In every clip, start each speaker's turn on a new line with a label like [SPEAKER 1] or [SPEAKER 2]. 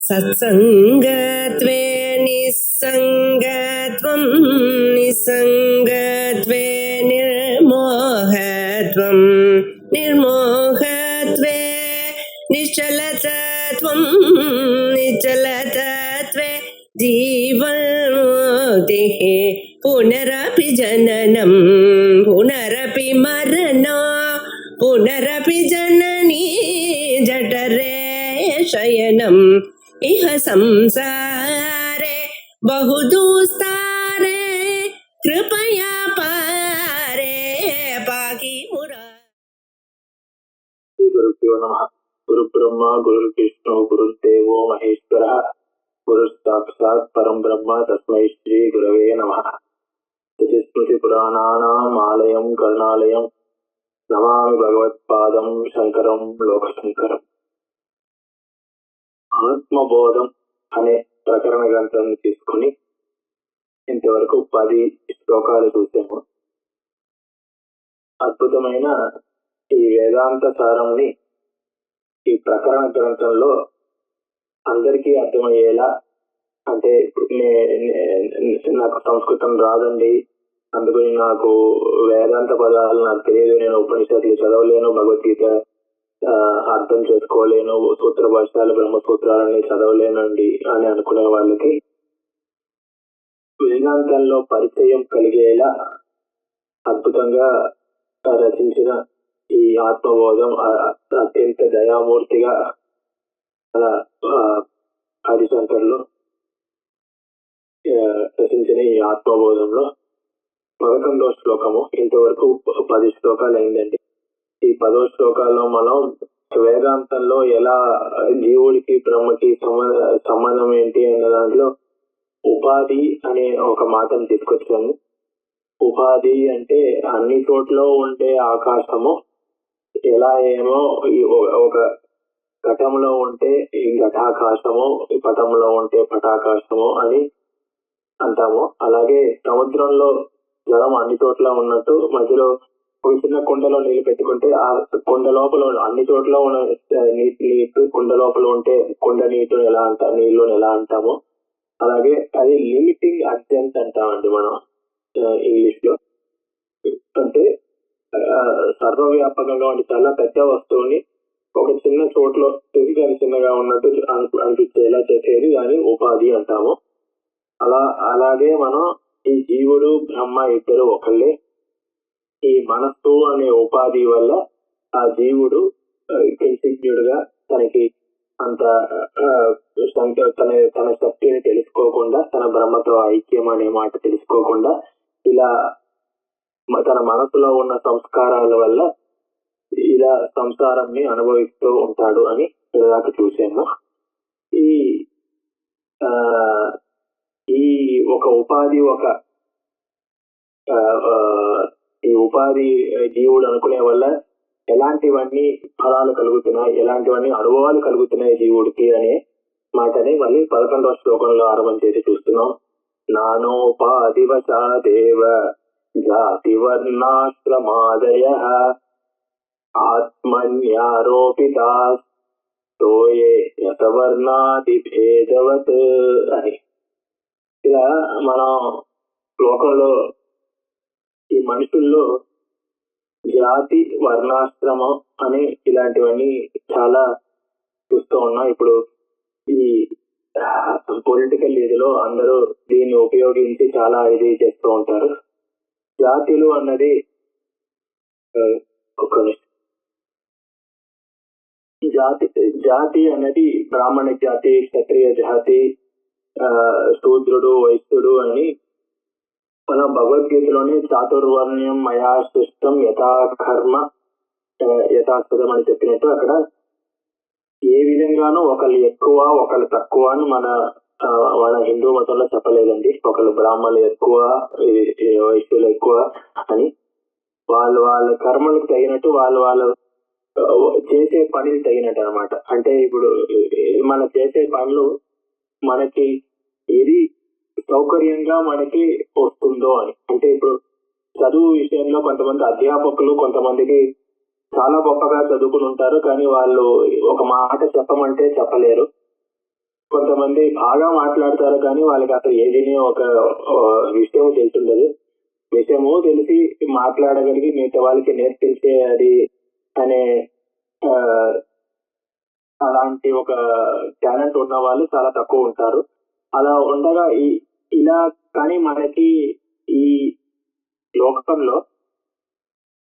[SPEAKER 1] సత్సంగత్వే నిస్సంగత్వం నిస్సంగత్వే నిర్మోహత్వం నిర్మోహత్వే నిశ్చలతత్వం నిశ్చలతత్వే జీవన్ముక్తిః పునరపి జననం పునరపి మరణం పునరపి జననీ జఠరే శయనం ఇహ సంసారే బహుదూస్తారే కృపయా పారే పాకి మురా.
[SPEAKER 2] గురుభ్యో నమః. గురు బ్రహ్మ గురు విష్ణు గురుదేవో మహేశ్వర గురు సాక్షాత్ పరం బ్రహ్మ తస్మై శ్రీ గురవే నమః. స్మృతి పురాణానాం ఆలయం కరుణాలయం నమామి భగవత్పాదం శంకరం లోకశంకరం. ఆత్మబోధం అనే ప్రకరణ గ్రంథాన్ని తీసుకుని ఇంతవరకు 10 శ్లోకాలు చూసాము. అద్భుతమైన ఈ వేదాంత సారంని ఈ ప్రకరణ గ్రంథంలో అందరికీ అర్థమయ్యేలా, అంటే నాకు సంస్కృతం రాదండి, అందుకని నాకు వేదాంత పదాలు నాకు తెలియదు, నేను ఉపనిషత్తులు చదవలేను, భగవద్గీత అర్థం చేసుకోలేను, సూత్ర భాష్యాలు బ్రహ్మసూత్రాలని చదవలేనండి అని అనుకునే వాళ్ళకి వేదాంతంలో పరిచయం కలిగేలా అద్భుతంగా రచించిన ఈ ఆత్మబోధం అత్యంత దయామూర్తిగా ఆదిశంకర్లు రచించిన ఈ ఆత్మబోధంలో 11వ శ్లోకము. ఇంతవరకు 10 శ్లోకాలు అయిందండి. ఈ 10వ శ్లోకాల్లో మనం వేదాంతంలో ఎలా జీవుడికి బ్రహ్మకి సంబంధం ఏంటి అన్న దాంట్లో ఉపాధి అనే ఒక మాటను తీసుకొచ్చాము. ఉపాధి అంటే అన్ని చోట్ల ఉండే ఆకాశము ఎలా ఏమో ఒక ఘటంలో ఉంటే ఈ ఘటాకాశము, ఈ పటంలో ఉంటే పటాకాశము అని అంటాము. అలాగే సముద్రంలో జలం అన్ని చోట్ల ఉన్నట్టు మధ్యలో ఒక చిన్న కుండలో నీళ్లు పెట్టుకుంటే ఆ కుండ లోపల అన్ని చోట్ల ఉన్న నీటి కుండ లోపల ఉంటే కుండ నీటిని ఎలా అంటాం, నీళ్ళని ఎలా అంటామో అలాగే అది లిమిటింగ్ అర్జెంట్ అంటామండి మనం ఇంగ్లీష్ లో. అంటే సర్వవ్యాపకంగా ఉండి చాలా పెద్ద వస్తువుని ఒక చిన్న చోట్లో ఫిజికల్ చిన్నగా ఉన్నట్టు అనిపించేలా చేసేది దాని ఉపాధి అంటాము. అలాగే మనం ఈ జీవుడు బ్రహ్మ ఇద్దరు ఒకళ్ళే. ఈ మనస్సు అనే ఉపాధి వల్ల ఆ జీవుడు కించిజ్ఞుడుగా తనకి అంత తన శక్తిని తెలుసుకోకుండా, తన బ్రహ్మతో ఐక్యం అనే మాట తెలుసుకోకుండా ఇలా తన మనసులో ఉన్న సంస్కారాల వల్ల ఇలా సంసారాన్ని అనుభవిస్తూ ఉంటాడు అని దాకా చూసాము. ఈ ఒక ఉపాధి ఈ ఉపాధి జీవుడు అనుకునే వల్ల ఎలాంటివన్నీ ఫలాలు కలుగుతున్నాయి, ఎలాంటివన్నీ అనుభవాలు కలుగుతున్నాయి జీవుడికి అనే మాటని మళ్ళీ 11వ శ్లోకంలో ఆరంభం చేసి చూస్తున్నాం. నానోపాధివశాదేవ జాతి వర్ణాశ్రమాదయ ఆత్మన్యారోపితా తోయే యతవర్ణాది భేదవత్ అని. ఇలా మనం లోకంలో ఈ మనుషుల్లో జాతి వర్ణాశ్రమం అని ఇలాంటివన్నీ చాలా చూస్తూ ఉన్నాం. ఇప్పుడు ఈ పొలిటికల్ ఇదిలో అందరూ దీన్ని ఉపయోగించి చాలా ఇది చేస్తూ ఉంటారు. జాతిలు అన్నది జాతి అనేది బ్రాహ్మణ జాతి, క్షత్రియ జాతి, శూద్రుడు, వైశ్యుడు అని మన భగవద్గీతలోని చాతుర్వర్ణ్యం మయా సృష్టం యథాకర్మ యథాస్థితం అని చెప్పినట్టు అక్కడ ఏ విధంగానూ ఒకళ్ళు ఎక్కువ ఒకళ్ళు తక్కువ అని మన హిందూ మతంలో చెప్పలేదండి. ఒకళ్ళు బ్రాహ్మణులు ఎక్కువ, వైశ్యులు ఎక్కువ అని. వాళ్ళ కర్మలకు తగినట్టు వాళ్ళు చేసే పనికి తగినట్టు అనమాట. అంటే ఇప్పుడు మనం చేసే పనులు మనకి ఏది సౌకర్యంగా మనకి వస్తుందో అని. అంటే ఇప్పుడు చదువు విషయంలో కొంతమంది అధ్యాపకులు కొంతమందికి చాలా గొప్పగా చదువుకుని ఉంటారు, కానీ వాళ్ళు ఒక మాట చెప్పమంటే చెప్పలేరు. కొంతమంది బాగా మాట్లాడతారు కానీ వాళ్ళకి అసలు ఏదైనా ఒక విషయం తెలుసుండదు. విషయము తెలిసి మాట్లాడగలిగి మిగతా వాళ్ళకి నేర్పించే అది అనే అలాంటి ఒక టాలెంట్ ఉన్న వాళ్ళు చాలా తక్కువ ఉంటారు. అలా ఉండగా ఇలా కానీ మనకి ఈ లోకంలో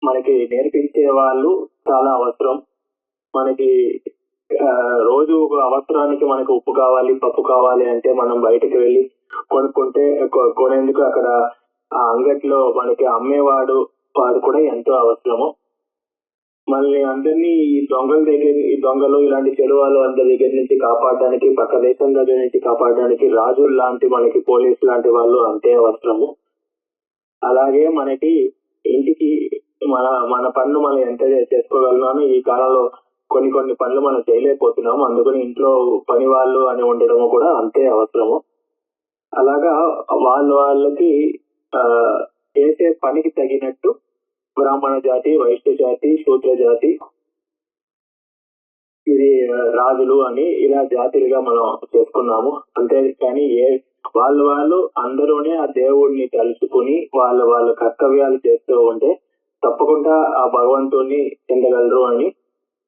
[SPEAKER 2] మనకి నేర్పించే వాళ్ళు చాలా అవసరం. మనకి రోజు ఒక అవసరానికి మనకు ఉప్పు కావాలి, పప్పు కావాలి అంటే మనం బయటకు వెళ్ళి కొనుక్కుంటే కొనేందుకు అక్కడ ఆ అంగట్లో మనకి అమ్మేవాడు కూడా ఎంతో అవసరము. మళ్ళీ అందరినీ ఈ దొంగలు ఇలాంటి చెడు వాళ్ళు అందరి దగ్గర నుంచి కాపాడడానికి, పక్క దేశం దగ్గర నుంచి కాపాడడానికి రాజులు లాంటి మనకి పోలీసు లాంటి వాళ్ళు అంతే అవసరము. అలాగే మనకి ఇంటికి మన పనులు మనం ఎంత చేసుకోగలుగుతామో ఈ కాలంలో కొన్ని పనులు మనం చేయలేకపోతున్నాము. అందుకని ఇంట్లో పని వాళ్ళు అని ఉండడము కూడా అంతే అవసరము. అలాగా వాళ్ళకి చేసే పనికి తగినట్టు బ్రాహ్మణ జాతి, వైశ్య జాతి, శూద్ర జాతి, ఇది రాజులు అని ఇలా జాతులుగా మనం చేసుకున్నాము. అంతేకాని వాళ్ళు అందరూనే ఆ దేవుడిని తలుచుకుని వాళ్ళ కర్తవ్యాలు చేస్తూ ఉంటే తప్పకుండా ఆ భగవంతుణ్ణి చెందగలరు అని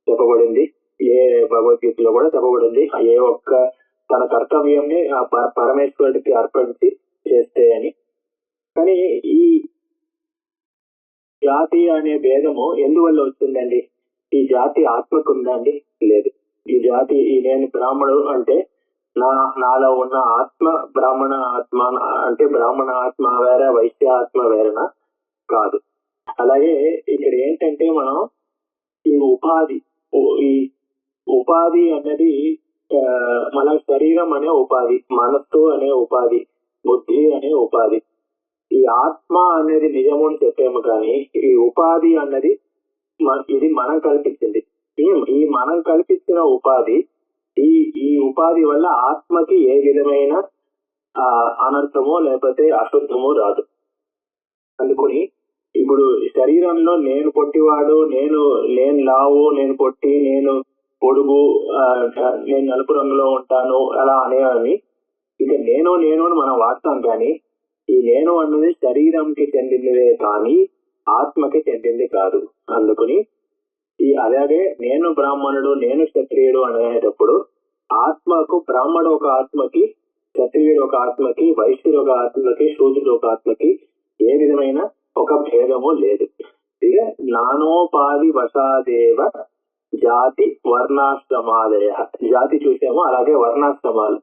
[SPEAKER 2] చెప్పబడింది. ఏ భగవద్గీతలో కూడా చెప్పబడింది. ఏ ఒక్క తన కర్తవ్యాన్ని ఆ పరమేశ్వరుడికి అర్పించి చేస్తే అని. కానీ ఈ జాతి అనే భేదము ఎందువల్ల వచ్చిందండి? ఈ జాతి ఆత్మకు ఉందండి? లేదు. ఈ జాతి నేను బ్రాహ్మణుడు అంటే నాలో ఉన్న ఆత్మ బ్రాహ్మణ ఆత్మ అంటే బ్రాహ్మణ ఆత్మ వేరే, వైశ్య ఆత్మ వేరేనా? కాదు. అలాగే ఇక్కడ ఏంటంటే మనం ఈ ఉపాధి అనేది మన శరీరం అనే ఉపాధి, మనస్సు అనే ఉపాధి, బుద్ధి అనే ఉపాధి. ఈ ఆత్మ అనేది నిజము అని చెప్పాము కానీ ఈ ఉపాధి అన్నది ఇది మనం కల్పించింది. ఈ మనం కల్పించిన ఉపాధి ఈ ఉపాధి వల్ల ఆత్మకి ఏ విధమైన అనర్థమో లేకపోతే అశుద్ధమో రాదు. అందుకని ఇప్పుడు శరీరంలో నేను పొట్టివాడు, నేను లావు, నేను పొట్టి, నేను పొడుగు, నేను నలుపు రంగులో ఉంటాను అలా అనేవి ఇక నేను అని మనం వాడతాం. కానీ ఈ నేను అన్నది శరీరంకి చెందినదే కానీ ఆత్మకి చెందింది కాదు. అందుకని అలాగే నేను బ్రాహ్మణుడు, నేను క్షత్రియుడు అనేటప్పుడు ఆత్మకు బ్రాహ్మణుడు ఒక ఆత్మకి, క్షత్రియుడు ఒక ఆత్మకి, వైశ్యుడు ఒక ఆత్మకి, శూద్రుడు ఒక ఆత్మకి ఏ విధమైన ఒక భేదము లేదు. ఇక నానోపాధి వశాదేవ జాతి వర్ణాశ్రమాలయ. జాతి చూసాము, అలాగే వర్ణాశ్రమాలు.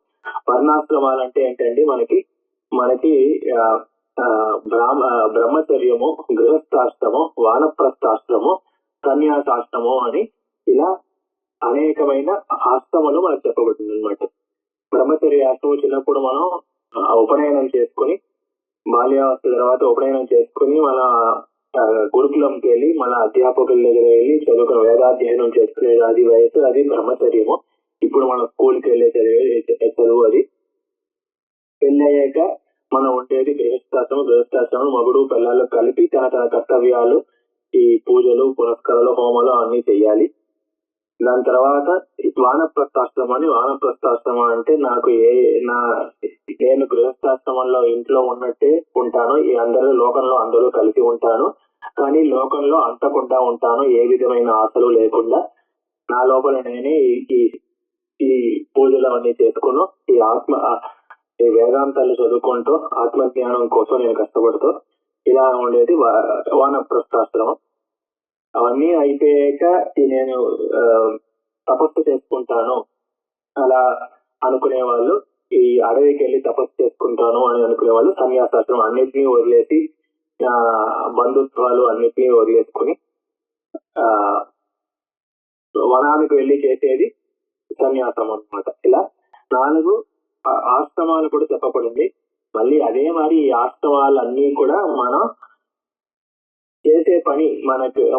[SPEAKER 2] వర్ణాశ్రమాలు అంటే ఏంటండి? మనకి బ్రహ్మచర్యము, గృహస్థాశ్రము, వానప్రస్థాశ్రము, సన్యాసాశ్రము అని ఇలా అనేకమైన ఆశ్రమాలు మనకు చెప్పబడుతుంది అనమాట. బ్రహ్మచర్య ఆశ్రమం చిన్నప్పుడు మనం ఉపనయనం చేసుకుని, బాల్యావస్థ తర్వాత ఉపనయనం చేసుకుని మన గురుకులంకి వెళ్ళి మన అధ్యాపకుల దగ్గర వెళ్ళి చదువుకుని వేదాధ్యయనం చేసుకునే అది వయసు, అది బ్రహ్మచర్యము. ఇప్పుడు మనం స్కూల్కి వెళ్ళే చదువు అది. పెళ్ళయ్యాక మనం ఉండేది గృహస్థాశ్రమం. మగుడు పిల్లలు కలిపి తన కర్తవ్యాలు, ఈ పూజలు, పురస్కారాలు, హోమాలు అన్ని చెయ్యాలి. దాని తర్వాత వానప్రస్థాశ్రమం అంటే నేను గృహస్థాశ్రమంలో ఇంట్లో ఉన్నట్టే ఉంటాను, ఈ లోకంలో అందరూ కలిసి ఉంటాను, కానీ లోకంలో అంతకుండా ఉంటాను, ఏ విధమైన ఆశలు లేకుండా నా లోపల నేనే ఈ పూజలు అన్ని చేసుకుని ఈ వేదాంతాలు చదువుకుంటూ ఆత్మజ్ఞానం కోసం నేను కష్టపడుతూ ఇలా ఉండేది వానప్రస్థాశ్రమం. అవన్నీ అయిపోయాక నేను తపస్సు చేసుకుంటాను అలా అనుకునే వాళ్ళు, ఈ అడవికి వెళ్ళి తపస్సు చేసుకుంటాను అని అనుకునే వాళ్ళు సన్యాసాశ్రమం. అన్నిటినీ వదిలేసి బంధుత్వాలు అన్నిటినీ వదిలేసుకుని వనానికి వెళ్ళి చేసేది సన్యాసం అన్నమాట. ఇలా 4 ఆశ్రమాలు కూడా చెప్పబడింది. మళ్ళీ అదే మరి ఈ ఆశ్రమాలన్నీ కూడా మనం చేసే పని,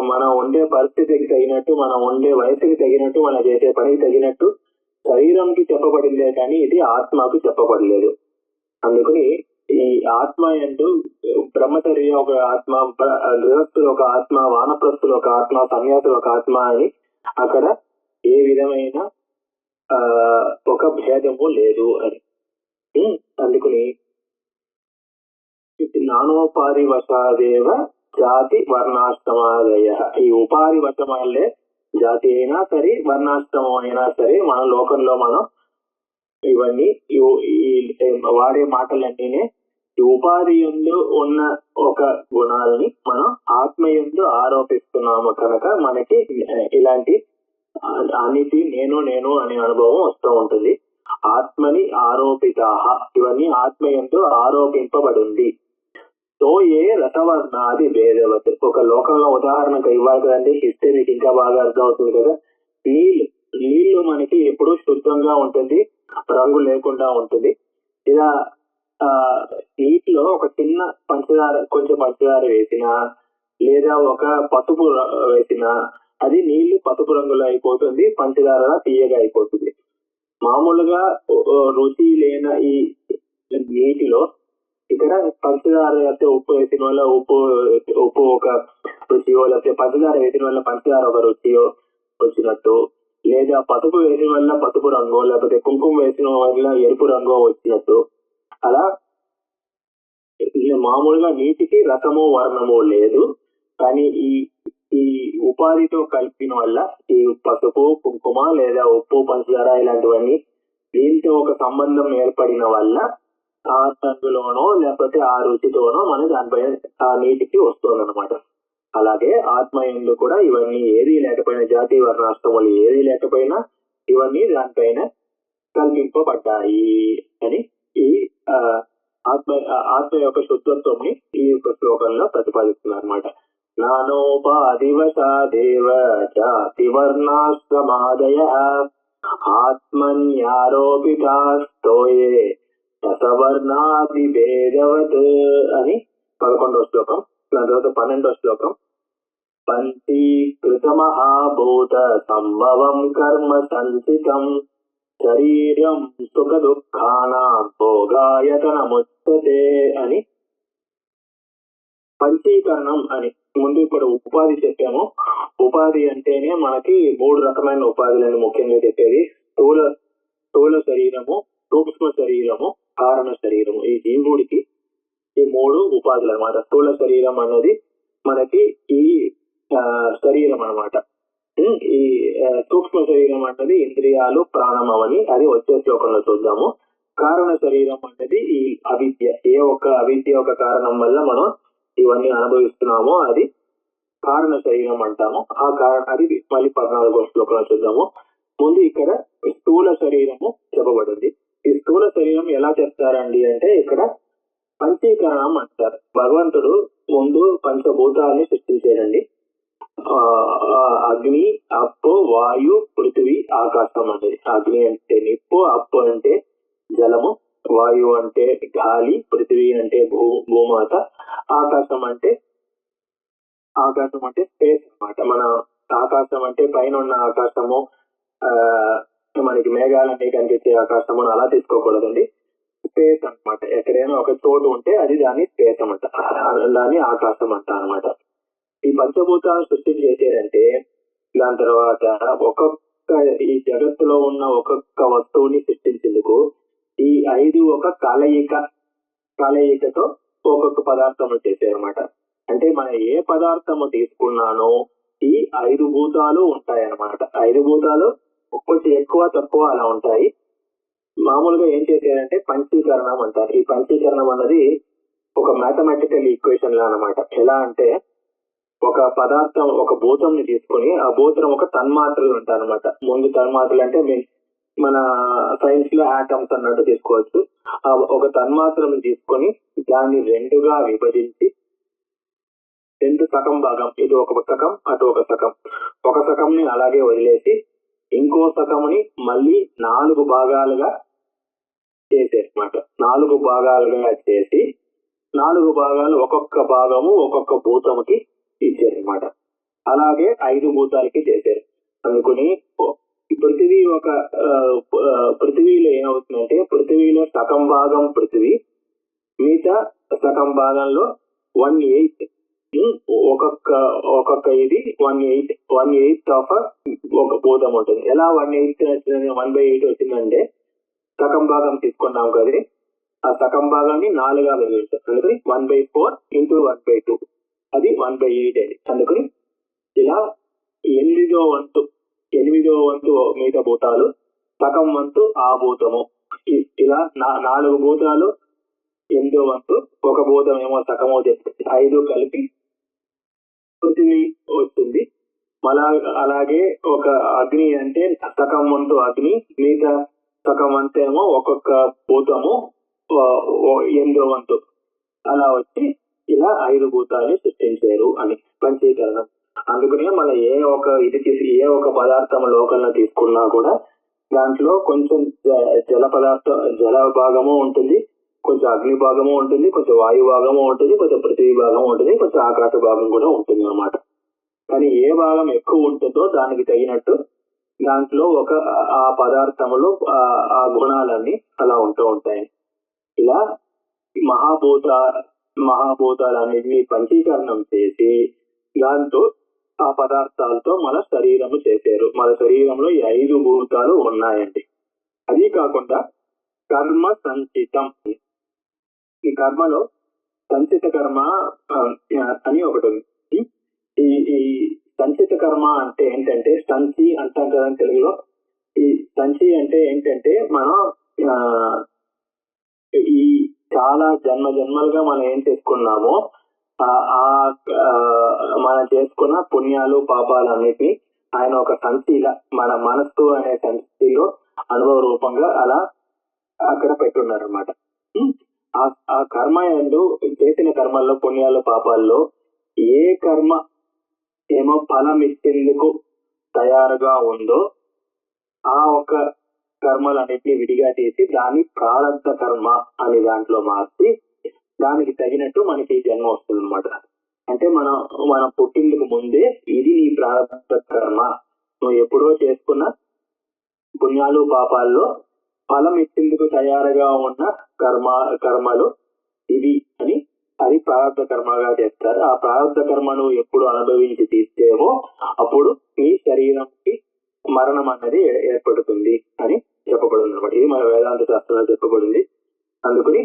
[SPEAKER 2] మనం ఉండే పరిస్థితికి తగినట్టు, మనం ఉండే వయసుకి తగినట్టు, మనం చేసే పనికి తగినట్టు శరీరంకి చెప్పబడిందే కానీ ఇది ఆత్మకు చెప్పబడలేదు. అందుకని ఈ ఆత్మ అంటూ బ్రహ్మచర్య ఒక ఆత్మ, గృహస్థులు ఒక ఆత్మ, వానప్రస్థులు ఒక ఆత్మ, సన్యాసులు ఒక ఆత్మ అని అక్కడ ఏ విధమైన ఒక భేదము లేదు అని. అందుకని నానోపారివశాదేవ జాతి వర్ణాశ్రమాదయ. ఈ ఉపాధివశం వల్లే జాతి అయినా సరే వర్ణాశ్రమం అయినా సరే మన లోకంలో మనం ఇవన్నీ వాడే మాటలన్నీనే ఈ ఉపాధి యందు ఉన్న ఒక గుణాలని మనం ఆత్మ యందు ఆరోపిస్తున్నాము కనుక మనకి ఇలాంటి అన్నిటి నేను నేను అనే అనుభవం వస్తూ ఉంటుంది. ఆత్మని ఆరోపితాహ, ఇవన్నీ ఆత్మ యందు ఆరోపింపబడింది. సో ఏ రసవర్ణాది భేదవత్. ఒక లోకంలో ఉదాహరణకు ఇవ్వాలి కదండి, హిస్టరీ మీకు ఇంకా బాగా అర్థం అవుతుంది కదా. నీళ్లు మనకి ఎప్పుడు శుద్ధంగా ఉంటుంది, రంగు లేకుండా ఉంటుంది. ఇలా నీటిలో ఒక చిన్న కొంచెం పంచదార వేసినా లేదా ఒక పసుపు వేసినా అది నీళ్లు పసుపు రంగులో అయిపోతుంది, పంచదార తీయగా అయిపోతుంది. మామూలుగా రుచి లేన ఈ నీటిలో ఇక్కడ పంచదార లేకపోతే ఉప్పు వేసిన వల్ల ఉప్పు ఒక రుచియో, లేకపోతే పంచదార వేసిన వల్ల పంచదార ఒక రుచియో వచ్చినట్టు, లేదా పసుపు వేసిన వల్ల పసుపు రంగు, లేకపోతే కుంకుమ వేసిన వల్ల ఎరుపు రంగు వచ్చినట్టు. అలా మామూలుగా నీటికి రసము వర్ణము లేదు, కానీ ఈ ఉపాధితో కలిపిన వల్ల ఈ పసుపు కుంకుమ లేదా ఉప్పు పంచదార ఇలాంటివన్నీ దీంతో ఒక సంబంధం ఏర్పడిన వల్ల ఆ రంగులోనో లేకపోతే ఆ రుచితోనో మన దానిపైన ఆ నీటికి వస్తుంది అనమాట. అలాగే ఆత్మ యందు కూడా ఇవన్నీ ఏది లేకపోయినా, జాతి వర్ణాశ్రములు ఏది లేకపోయినా ఇవన్నీ దానిపైన కల్పింపబడ్డాయి అని ఈ ఆత్మ యొక్క శుద్ధత్వంని ఈ యొక్క శ్లోకంలో ప్రతిపాదిస్తున్నారు అనమాట. నానోపాధివశాదేవ జాతి వర్ణాశ్రమాదయ ఆత్మన్యారోపితాస్తోయే రసవర్ణాది భేదవత్ అని 11వ శ్లోకం. దాని తర్వాత 12వ శ్లోకం. పంచీకృత మహాభూత సంభవం కర్మ సంచితం శరీరం సుఖ దుఃఖానాం భోగాయతనముచ్యతే అని. పంచీకరణం అని ముందు ఇప్పుడు ఉపాధి చెప్పాము. ఉపాధి అంటేనే మనకి 3 రకమైన ఉపాధులని ముఖ్యంగా చెప్పేది. స్థూల శరీరము, సూక్ష్మ శరీరము, కారణ శరీరము. ఈ జీవుడికి ఈ 3 ఉపాధులు అనమాట. స్థూల శరీరం అన్నది మనకి ఈ శరీరం అనమాట. ఈ సూక్ష్మ శరీరం అన్నది ఇంద్రియాలు, ప్రాణం అవని, అది వచ్చే శ్లోకంలో చూద్దాము. కారణ శరీరం అన్నది ఈ అవిద్య, అవిద్య ఒక కారణం వల్ల మనం ఇవన్నీ అనుభవిస్తున్నామో అది కారణ శరీరం అంటాము. అది మళ్ళీ 14వ శ్లోకంలో చూద్దాము. ముందు ఇక్కడ స్థూల శరీరము చెప్పబడింది. ఈ స్థూల శరీరం ఎలా చెప్తారండి అంటే ఇక్కడ పంచీకరణం అంటారు. భగవంతుడు ముందు పంచభూతాలని సృష్టించారండి. అగ్ని, అప్పు, వాయు, పృథివీ, ఆకాశం అనేది. అగ్ని అంటే నిప్పు, అప్పు అంటే జలము, వాయువు అంటే గాలి, పృథివీ అంటే భూమాత, ఆకాశం అంటే స్పేస్ అన్నమాట. మన ఆకాశం అంటే పైన ఉన్న ఆకాశము, మనకి మేఘాలన్నీ కనిపించే ఆకాశము అలా తీసుకోకూడదండి. స్పేస్ అన్నమాట. ఎక్కడైనా ఒక చోటు ఉంటే అది దాన్ని స్పేస్ అన్నమాట, దాన్ని ఆకాశం అంట అనమాట. ఈ పంచభూతాలు సృష్టి చేశారంటే దాని తర్వాత ఈ జగత్తులో ఉన్న ఒక్కొక్క వస్తువుని సృష్టించేందుకు ఈ 5 ఒక కలయికతో ఒక్కొక్క పదార్థము చేశారనమాట. అంటే మనం ఏ పదార్థము తీసుకున్నానో ఈ 5 భూతాలు ఉంటాయన్నమాట. 5 భూతాలు కొంచెం ఎక్కువ తక్కువ అలా ఉంటాయి. మామూలుగా ఏం చేశారంటే పంచీకరణం అంటారు. ఈ పంచీకరణం అన్నది ఒక మ్యాథమెటికల్ ఈక్వేషన్ లా అనమాట. ఎలా అంటే ఒక పదార్థం, ఒక భూతంని తీసుకొని ఆ భూతం ఒక తన్మాత్రలు ఉంటాయి అనమాట. ముందు తన్మాత్రలు అంటే మన సైన్స్ లో ఆటమ్స్ అన్నట్టు తీసుకోవచ్చు. ఒక తన్మాత్రను తీసుకొని దాన్ని 2గా విభజించి 2 సగం భాగం, ఇది ఒక సగం, అటు ఒక సగం, ఒక సగంని అలాగే వదిలేసి ఇంకో సగంని మళ్ళీ 4 భాగాలుగా చేసేమాట. 4 భాగాలుగా చేసి 4 భాగాలు ఒక్కొక్క భాగము ఒక్కొక్క భూతముకి ఇచ్చారనమాట. అలాగే 5 భూతాలకి చేశారు. అనుకుని పృథివీలో ఏమవుతుందంటే పృథివీలో సగం భాగం పృథివీ, మిగతా సగం భాగంలో 1/8 ఒక్కొక్క ఒక్కొక్క ఇది 1/8 ఆఫ్ ఒక భూతం ఉంటుంది. ఎలా 1/8 వచ్చింది, 1/8 వచ్చిందంటే సగం భాగం తీసుకున్నాం కదా, ఆ సగం భాగాన్ని 4గా విభజిస్తాం. అందుకని 1/4 ఇంటూ 1/2 అది 1/8 అది. అందుకని ఇలా 8వ వంతు మిగతా భూతాలు, సగం వంతు ఆ భూతము, ఇలా 4 భూతాలు 8వ వంతు, ఒక భూతం ఏమో సగమో చెప్తుంది, 5 కలిపి పృథివీ వస్తుంది. అలాగే ఒక అగ్ని అంటే సగం వంతు అగ్ని, మిగతా సగం వంతు ఏమో ఒక్కొక్క భూతము 8వ వంతు, అలా వచ్చి ఇలా 5 భూతాన్ని సృష్టించారు అని పంచీకరణం. అందుకనే మన ఏ ఒక పదార్థం లోకల్ని తీసుకున్నా కూడా దాంట్లో కొంచెం జల భాగము ఉంటుంది, కొంచెం అగ్ని భాగము ఉంటుంది, కొంచెం వాయు భాగము ఉంటుంది, కొంచెం పృథివీ భాగం ఉంటుంది, కొంచెం ఆకాశ భాగం కూడా ఉంటుంది అన్నమాట. కానీ ఏ భాగం ఎక్కువ ఉంటుందో దానికి తగినట్టు దాంట్లో ఆ పదార్థములు ఆ గుణాలన్నీ అలా ఉంటూ ఉంటాయి. ఇలా మహాభూతాలన్నింటినీ పంచీకరణం చేసి దాంతో ఆ పదార్థాలతో మన శరీరము చేశారు. మన శరీరంలో ఈ 5 భూతాలు ఉన్నాయండి. అది కాకుండా కర్మ సంచితం, ఈ కర్మలో సంచిత కర్మ అని ఒకటి ఉంది. ఈ సంచిత కర్మ అంటే ఏంటంటే, సంచి అంటాం కదా తెలుగులో. ఈ సంచి అంటే ఏంటంటే, మనం ఈ చాలా జన్మలుగా మనం ఏం చేసుకున్నామో మనం చేసుకున్న పుణ్యాలు పాపాలు అన్నిటినీ ఆయన ఒక సంచిలా, మన మనస్సు అనే సంచిలో అనుభవ రూపంగా అలా అక్కడ పెట్టున్నారు అనమాట. ఆ కర్మ ఎందు చేసిన కర్మల్లో, పుణ్యాలు పాపాల్లో ఏ కర్మ ఏమో ఫలం ఇచ్చేందుకు తయారుగా ఉందో ఆ ఒక కర్మలన్నిటినీ విడిగా చేసి దాన్ని ప్రారంభ కర్మ అని దాంట్లో మార్చి దానికి తగినట్టు మనకి జన్మ వస్తుంది అనమాట. అంటే మనం పుట్టిందుకు ముందే ఇది నీ ప్రారంభ కర్మ, నువ్వు ఎప్పుడో చేసుకున్న పుణ్యాలు పాపాల్లో ఫలం ఇచ్చేందుకు తయారుగా ఉన్న కర్మలు ఇవి అని అది ప్రారంభ కర్మగా చేస్తారు. ఆ ప్రారంభ కర్మను ఎప్పుడు అనుభవించి తీస్తేమో అప్పుడు నీ శరీరంకి మరణం అన్నది ఏర్పడుతుంది అని చెప్పబడింది అనమాట. ఇది మన వేదాంత శాస్త్రంలో చెప్పబడింది. అందుకని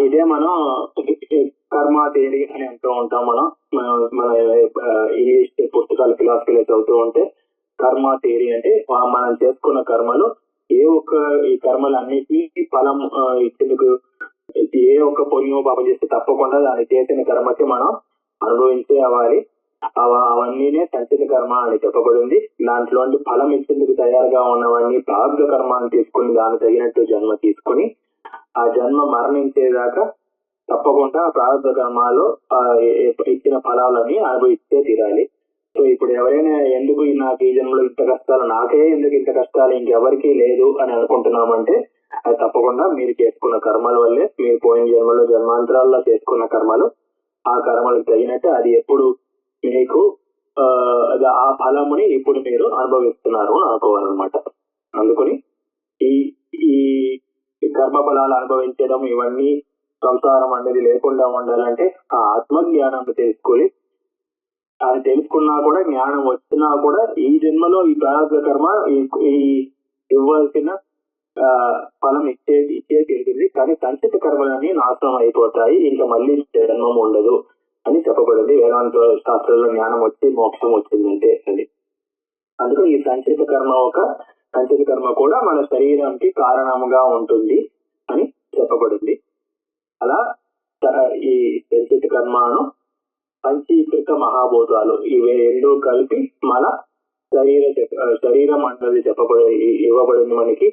[SPEAKER 2] ఇదే మనం కర్మ థియరీ అని అంటూ ఉంటాం. మన ఇంగ్లీష్ పుస్తకాలు, ఫిలాసఫీలో చదువుతూ ఉంటే కర్మ థియరీ అంటే మనం చేసుకున్న కర్మలు ఈ కర్మలు అన్నిటినీ ఫలం ఇచ్చేందుకు ఏ ఒక్క పుణ్యం పాపం చేస్తే తప్పకుండా దాన్ని చేసిన కర్మకి మనం అనుభవించే అవన్నీనే సంచిత కర్మ అని చెప్పబడింది. దాంట్లో ఫలం ఇచ్చేందుకు తయారుగా ఉన్నవన్నీ ప్రారంభ కర్మ అని తీసుకుని దానికి తగినట్టు జన్మ తీసుకుని ఆ జన్మ మరణించేదాకా తప్పకుండా ప్రారంభ కర్మలో ఇచ్చిన ఫలాలని అనుభవిస్తే తీరాలి. సో ఇప్పుడు ఎవరైనా ఎందుకు నాకు ఈ జన్మలో ఇంత కష్టాలు, నాకే ఎందుకు ఇంత కష్టాలు, ఇంకెవరికి లేదు అని అనుకుంటున్నామంటే అది తప్పకుండా మీరు చేసుకున్న కర్మల వల్లే. మీరు పోయిన జన్మలో జన్మాంతరాల్లో చేసుకున్న కర్మలు, ఆ కర్మలకు తగినట్టు అది ఎప్పుడు మీకు ఆ ఫలముని ఇప్పుడు మీరు అనుభవిస్తున్నారు అనుకోవాలన్నమాట. అందుకని ఈ కర్మ ఫలాలు అనుభవించడం ఇవన్నీ సంసారం అనేది లేకుండా ఉండాలంటే ఆ ఆత్మజ్ఞానం తెలుసుకొని, అది తెలుసుకున్నా కూడా జ్ఞానం వచ్చినా కూడా ఈ జన్మలో ఈ ప్రారంభ కర్మ ఇవ్వాల్సిన ఫలం ఇచ్చే తీరుతుంది. కానీ సంచిత కర్మలన్నీ నాశనం అయిపోతాయి, ఇంకా మళ్ళీ జన్మం ఉండదు అని చెప్పబడింది. వేదాంత శాస్త్రంలో జ్ఞానం వచ్చి మోక్షం వచ్చిందంటే అది. అందుకని ఈ సంచిత కర్మ కూడా మన శరీరానికి కారణంగా ఉంటుంది అని చెప్పబడింది. అలా ఈ సంచిత కర్మను పంచీకృత మహాభూతాలు ఇవి 2 కలిపి మన శరీరం అన్నది ఇవ్వబడింది మనకి.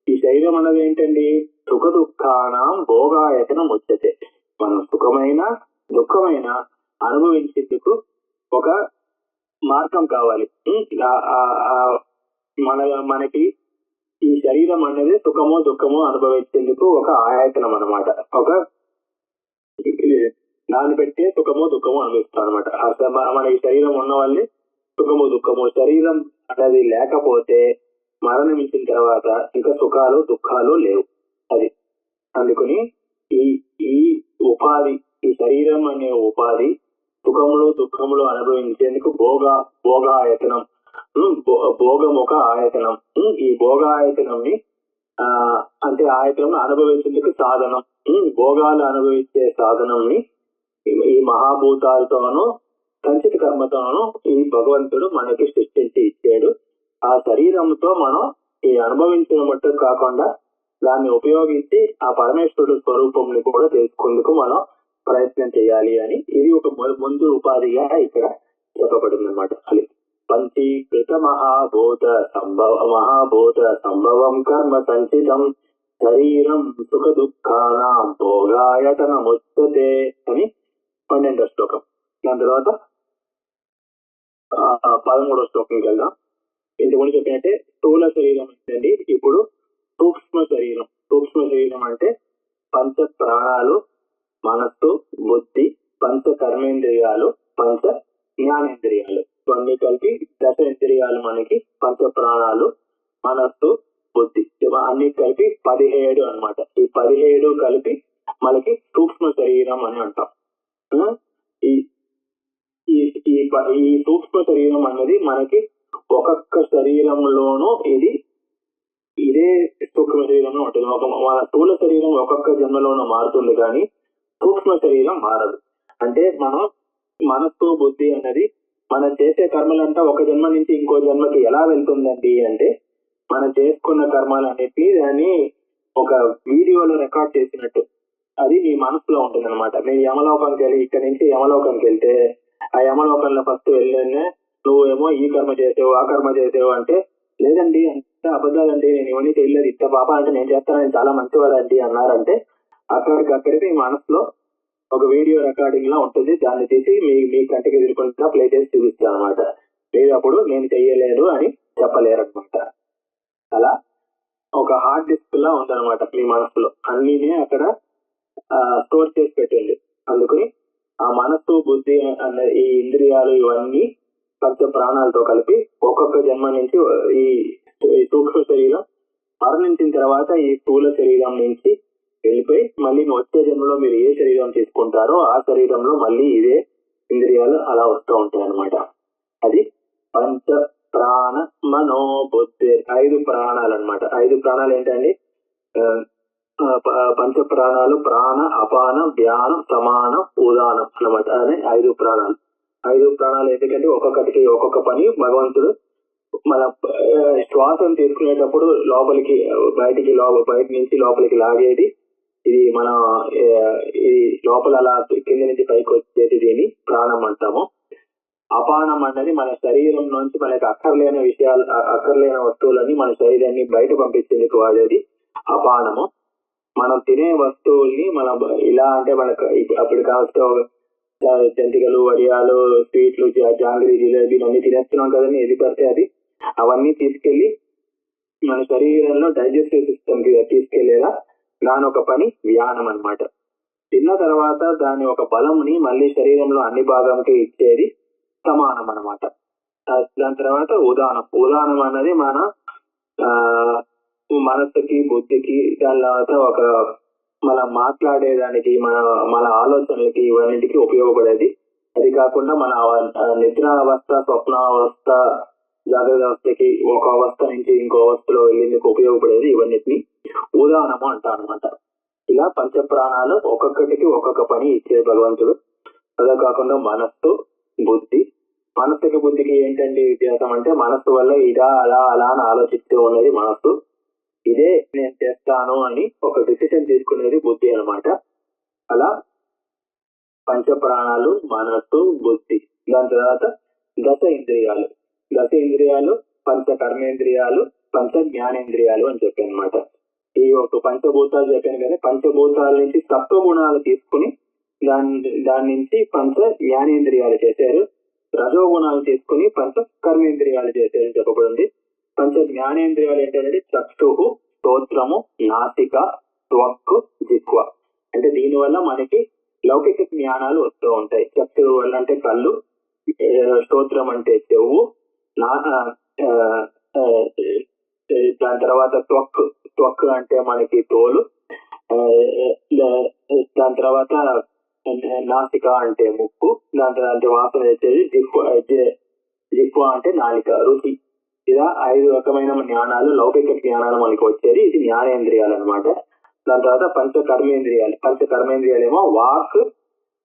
[SPEAKER 2] ఈ శరీరం అన్నది ఏంటండి, సుఖ దుఃఖానం భోగాయతనం వచ్చేదే. మనం సుఖమైన దుఃఖమైన అనుభవించేందుకు ఒక మార్గం కావాలి. మనకి ఈ శరీరం అనేది సుఖమో దుఃఖమో అనుభవించేందుకు ఒక ఆయతనం అనమాట. ఒక దాన్ని పెట్టే సుఖమో దుఃఖమో అనుభవిస్తాం అనమాట. మన ఈ శరీరం ఉన్న వాళ్ళని సుఖము దుఃఖము, శరీరం అనేది లేకపోతే మరణించిన తర్వాత ఇంకా సుఖాలు దుఃఖాలు లేవు. అది అందుకని ఈ ఉపాధి, ఈ శరీరం అనే ఉపాధి సుఖములు దుఃఖములు అనుభవించేందుకు భోగాయతనం, భోగముఖ ఆయతనం. ఈ భోగాయతనంని అంటే ఆయతనం అనుభవించేందుకు సాధనం. భోగాలు అనుభవించే సాధనంని ఈ మహాభూతాలతోనూ సంచిత కర్మతోనూ ఈ భగవంతుడు మనకి సృష్టించి ఇచ్చాడు. ఆ శరీరంతో మనం ఈ అనుభవించిన మట్టు కాకుండా దాన్ని ఉపయోగించి ఆ పరమేశ్వరుడు స్వరూపంని కూడా తెలుసుకుందుకు మనం ప్రయత్నం చేయాలి అని ఇది ఒక ముందు ఉపాధిగా ఇక్కడ చెప్పబడింది అనమాట. పంచీకృత మహాభూత సంభవం కర్మ సంచితం శరీరం సుఖ దుఃఖానాం భోగాయతనముచ్యతే అని 12వ శ్లోకం. దాని తర్వాత 13వ శ్లోకంకి వెళ్దాం. ఇంతకుముందు చెప్పినట్టే స్థూల శరీరం ఏంటండి, ఇప్పుడు సూక్ష్మ శరీరం. సూక్ష్మ శరీరం అంటే పంచ ప్రాణాలు, మనస్సు, బుద్ధి, పంచ కర్మేంద్రియాలు, పంచ జ్ఞానేంద్రియాలు ఇవన్నీ కలిపి 10 ఇంద్రియాలు మనకి. పంచ ప్రాణాలు, మనస్సు, బుద్ధి అన్ని కలిపి 17 అన్నమాట. ఈ 17 కలిపి మనకి సూక్ష్మ శరీరం అని అంటాం. ఈ సూక్ష్మ శరీరం అన్నది మనకి ఒక్కొక్క శరీరంలోనూ ఇదే సూక్ష్మ శరీరంలో ఉంటుంది. మన స్థూల శరీరం ఒక్కొక్క జన్మలోనూ మారుతుంది కానీ సూక్ష్మ శరీరం మారదు. అంటే మనం మనస్సు, బుద్ధి అన్నది మనం చేసే కర్మలంతా ఒక జన్మ నుంచి ఇంకో జన్మకి ఎలా వెళ్తుందండి అంటే, మనం చేసుకున్న కర్మలన్నిటినీ దాన్ని ఒక వీడియోలో రికార్డ్ చేసినట్టు అది నీ మనసులో ఉంటుంది అనమాట. నేను యమలోకానికి వెళ్ళి ఇక్కడి నుంచి యమలోకానికి వెళ్తే ఆ యమలోకంలో ఫస్ట్ వెళ్ళానే నువ్వేమో ఈ కర్మ చేసావు ఆ కర్మ చేసావు అంటే, లేదండి అంత అబద్ధాలండి, నేను ఇవన్నీ తెలియదు, ఇంత పాప అంటే నేను చేస్తానని చాలా మంచివాడండి అన్నారంటే అక్కడికి మనసులో ఒక వీడియో రికార్డింగ్ లా ఉంటుంది. దాన్ని తీసి మీ కంటికి ఎదుర్కొంటా ప్లే చేసి చూపిస్తాను అనమాట. మీరు అప్పుడు నేను చెయ్యలేదు అని చెప్పలేరు అనమాట. అలా ఒక హార్డ్ డిస్క్ లా ఉందన్నమాట మీ మనసులో, అన్నినే అక్కడ స్టోర్ చేసి పెట్టండి. అందుకని ఆ మనస్సు, బుద్ధి అన్న ఈ ఇంద్రియాలు ఇవన్నీ పంచ ప్రాణాలతో కలిపి ఒక్కొక్క జన్మ నుంచి ఈ సూక్ష్మ శరీరం మరణించిన తర్వాత ఈ స్థూల శరీరం నుంచి వెళ్ళిపోయి మళ్ళీ వచ్చే జన్మలో మీరు ఏ శరీరం తీసుకుంటారో ఆ శరీరంలో మళ్ళీ ఇదే ఇంద్రియాలు అలా వస్తూ ఉంటాయి అన్నమాట. అది పంచ ప్రాణ మనో బుద్ధి 5 ప్రాణాలు అన్నమాట. 5 ప్రాణాలు ఏంటండి? పంచ ప్రాణాలు ప్రాణ, అపాన, వ్యానం, సమానం, ఉదానం అన్నమాట. అదే 5 ప్రాణాలు. 5 ప్రాణాలు ఎందుకంటే ఒక్కొక్కటికి ఒక్కొక్క పని భగవంతుడు మన శ్వాసను తీసుకునేటప్పుడు లోపలికి బయట నుంచి లోపలికి లాగేది ఇది మన ఇది లోపల అలా కింద నుంచి పైకి వచ్చేది దీన్ని ప్రాణం అంటాము. అపానం అన్నది మన శరీరం నుంచి మనకి అక్కర్లేని వస్తువులని మన శరీరాన్ని బయట పంపించేందుకు వాడేది అపానము. మనం తినే వస్తువుల్ని మనం ఇలా అంటే మనకు అప్పుడు కావాల్సిన జంతికలు, వడియాలు, స్వీట్లు, జాంగ్రీ, జిలేబీ అన్ని తినేస్తున్నాం కదండి, ఏది పడితే అది. అవన్నీ తీసుకెళ్లి మన శరీరంలో డైజెస్టివ్ సిస్టమ్ తీసుకెళ్లేలా దాని ఒక పని వ్యానం అన్నమాట. తిన్న తర్వాత దాని ఒక బలంని మళ్ళీ శరీరంలో అన్ని భాగంకి ఇచ్చేది సమానం అన్నమాట. దాని తర్వాత ఉదానం అన్నది మన మనసుకి, బుద్ధికి, దాని తర్వాత ఒక మనం మాట్లాడేదానికి, మన ఆలోచనలకి ఇవన్నింటికి ఉపయోగపడేది. అది కాకుండా మన నిద్రావస్థ, స్వప్నావస్థ, జాగ్రత్త అవస్థకి ఒక అవస్థ నుంచి ఇంకో అవస్థలో వెళ్ళేందుకు ఉపయోగపడేది ఇవన్నిటిని ఉదానము అంటాం అనమాట. ఇలా పంచ ప్రాణాలు ఒక్కొక్కటికి ఒక్కొక్క పని ఇచ్చే భగవంతుడు. అదే కాకుండా మనస్సు, బుద్ధి. మనస్సుకి, బుద్ధికి ఏంటండి వ్యత్యాసం అంటే, మనస్సు వల్ల ఇదా అలా అని ఆలోచిస్తూ ఉన్నది మనస్సు. ఇదే నేను చేస్తాను అని ఒక డిసిషన్ తీసుకునేది బుద్ధి అనమాట. అలా పంచ ప్రాణాలు, మనస్సు, బుద్ధి. దాని తర్వాత 10 ఇంద్రియాలు. 10 ఇంద్రియాలు పంచ కర్మేంద్రియాలు, పంచ జ్ఞానేంద్రియాలు అని చెప్పాను అనమాట. ఈ ఒక పంచభూతాలు చెప్పాను కదా, పంచభూతాల నుంచి సత్వ గుణాలు తీసుకుని దాని నుంచి పంచ జ్ఞానేంద్రియాలు చేశారు. రజోగుణాలు తీసుకుని పంచ కర్మేంద్రియాలు చేశారని చెప్పబడింది. పంచ జ్ఞానేంద్రియాలు ఏంటంటే చక్షువు, స్తోత్రము, నాసిక, త్వక్కు, జిహ్వ. అంటే దీనివల్ల మనకి లౌకిక జ్ఞానాలు వస్తూ ఉంటాయి. చక్షువు వల్ల అంటే కళ్ళు, స్తోత్రం అంటే చెవు, దాని తర్వాత త్వక్కు అంటే మనకి తోలు, దాని తర్వాత నాసిక అంటే ముక్కు, దాంట్లో అంటే వాసన వచ్చేది జిహ్వ అంటే నాలిక, రుచి. ఇలా 5 రకమైన జ్ఞానాలు, లౌకిక జ్ఞానాలు మనకి వచ్చేది. ఇది జ్ఞానేంద్రియాలు అనమాట. దాని తర్వాత పంచకర్మేంద్రియాలు. పంచకర్మేంద్రియాలేమో వాక్,